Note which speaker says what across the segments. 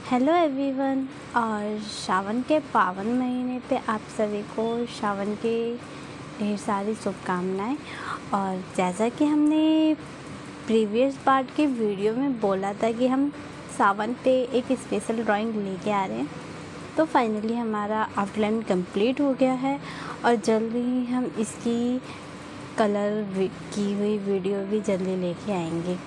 Speaker 1: Hello everyone. और सावन के पावन महीने पे आप सभी को सावन के ढेर सारी शुभकामनाएं। और जैसा कि हमने प्रीवियस पार्ट के वीडियो में बोला था कि हम सावन पे एक स्पेशल ड्राइंग लेके आ रहे हैं, तो फाइनली हमारा आउटलाइन कंप्लीट हो गया है और जल्दी ही हम इसकी कलर की हुई वीडियो भी जल्दी लेके आएंगे।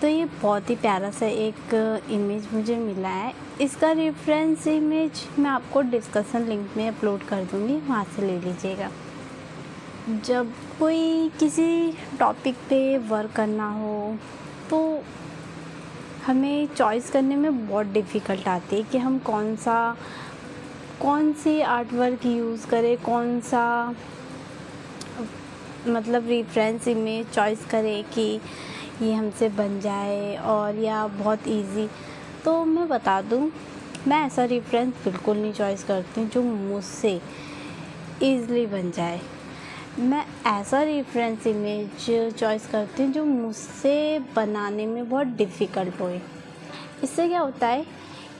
Speaker 1: तो ये बहुत ही प्यारा सा एक इमेज मुझे मिला है। इसका रेफरेंस इमेज मैं आपको डिस्कशन लिंक में अपलोड कर दूँगी, वहाँ से ले लीजिएगा। जब कोई किसी टॉपिक पे वर्क करना हो तो हमें चॉइस करने में बहुत डिफ़िकल्ट आती है कि हम कौन सी आर्ट वर्क यूज़ करें, कौन सा मतलब रेफरेंस इमेज चॉइस करें कि ये हमसे बन जाए और या बहुत इजी। तो मैं बता दूं, मैं ऐसा रेफरेंस बिल्कुल नहीं चॉइस करती हूँ जो मुझसे ईज़िली बन जाए। मैं ऐसा रेफरेंस इमेज चॉइस करती हूँ जो मुझसे बनाने में बहुत डिफ़िकल्ट होए। इससे क्या होता है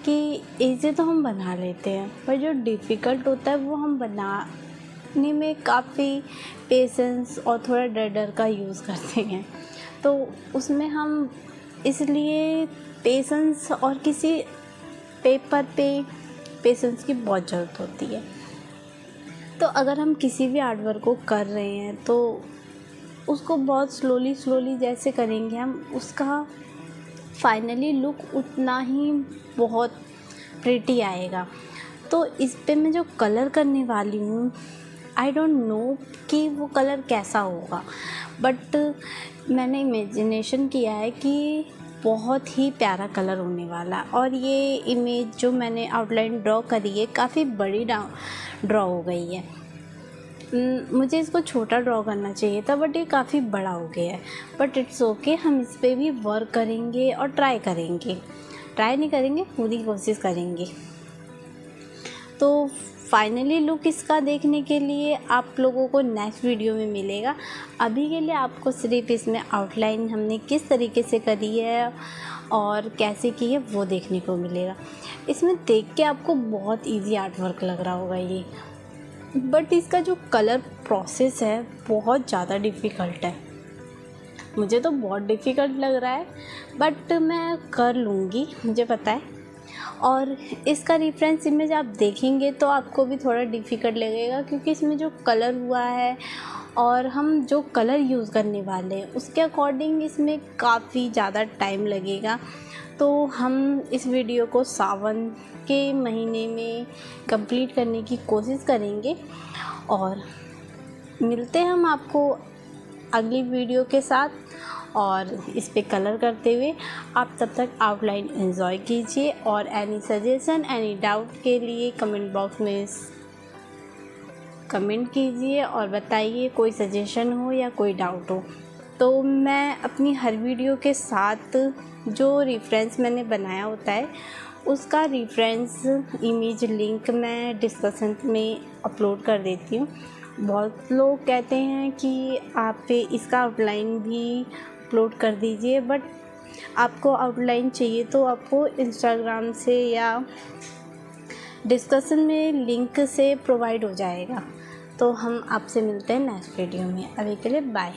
Speaker 1: कि ईज़ी तो हम बना लेते हैं, पर जो डिफ़िकल्ट होता है वो हम बनाने में काफ़ी पेशेंस और थोड़ा डर का यूज़ करते हैं। तो उसमें हम इसलिए पेशेंस और किसी पेपर पे पेशेंस की बहुत ज़रूरत होती है। तो अगर हम किसी भी आर्ट वर्क को कर रहे हैं तो उसको बहुत स्लोली जैसे करेंगे हम, उसका फाइनली लुक उतना ही बहुत प्रिटी आएगा। तो इस पे मैं जो कलर करने वाली हूँ, आई डोंट नो कि वो कलर कैसा होगा, बट मैंने इमेजिनेशन किया है कि बहुत ही प्यारा कलर होने वाला। और ये इमेज जो मैंने आउटलाइन ड्रॉ करी है काफ़ी बड़ी ड्रॉ हो गई है। मुझे इसको छोटा ड्रॉ करना चाहिए था, बट ये काफ़ी बड़ा हो गया है। बट इट्स ओके, हम इस पर भी वर्क करेंगे और ट्राई नहीं करेंगे, पूरी कोशिश करेंगे। तो फाइनली लुक इसका देखने के लिए आप लोगों को नेक्स्ट वीडियो में मिलेगा। अभी के लिए आपको सिर्फ इसमें आउटलाइन हमने किस तरीके से करी है और कैसे की है वो देखने को मिलेगा। इसमें देख के आपको बहुत इजी आर्ट वर्क लग रहा होगा ये, बट इसका जो कलर प्रोसेस है बहुत ज़्यादा डिफ़िकल्ट है। मुझे तो बहुत डिफ़िकल्ट लग रहा है, बट मैं कर लूँगी, मुझे पता है। और इसका रेफरेंस इमेज आप देखेंगे तो आपको भी थोड़ा डिफ़िकल्ट लगेगा, क्योंकि इसमें जो कलर हुआ है और हम जो कलर यूज़ करने वाले हैं उसके अकॉर्डिंग इसमें काफ़ी ज़्यादा टाइम लगेगा। तो हम इस वीडियो को सावन के महीने में कंप्लीट करने की कोशिश करेंगे और मिलते हैं हम आपको अगली वीडियो के साथ। और इस पे कलर करते हुए आप तब तक आउटलाइन एंजॉय कीजिए। और एनी सजेशन, एनी डाउट के लिए कमेंट बॉक्स में कमेंट कीजिए और बताइए, कोई सजेशन हो या कोई डाउट हो। तो मैं अपनी हर वीडियो के साथ जो रेफरेंस मैंने बनाया होता है उसका रेफरेंस इमेज लिंक मैं डिस्कशन में अपलोड कर देती हूँ। बहुत लोग कहते हैं कि आप इसका आउटलाइन भी अपलोड कर दीजिए, बट आपको आउटलाइन चाहिए तो आपको इंस्टाग्राम से या डिस्कशन में लिंक से प्रोवाइड हो जाएगा। तो हम आपसे मिलते हैं नेक्स्ट वीडियो में। अभी के लिए बाय।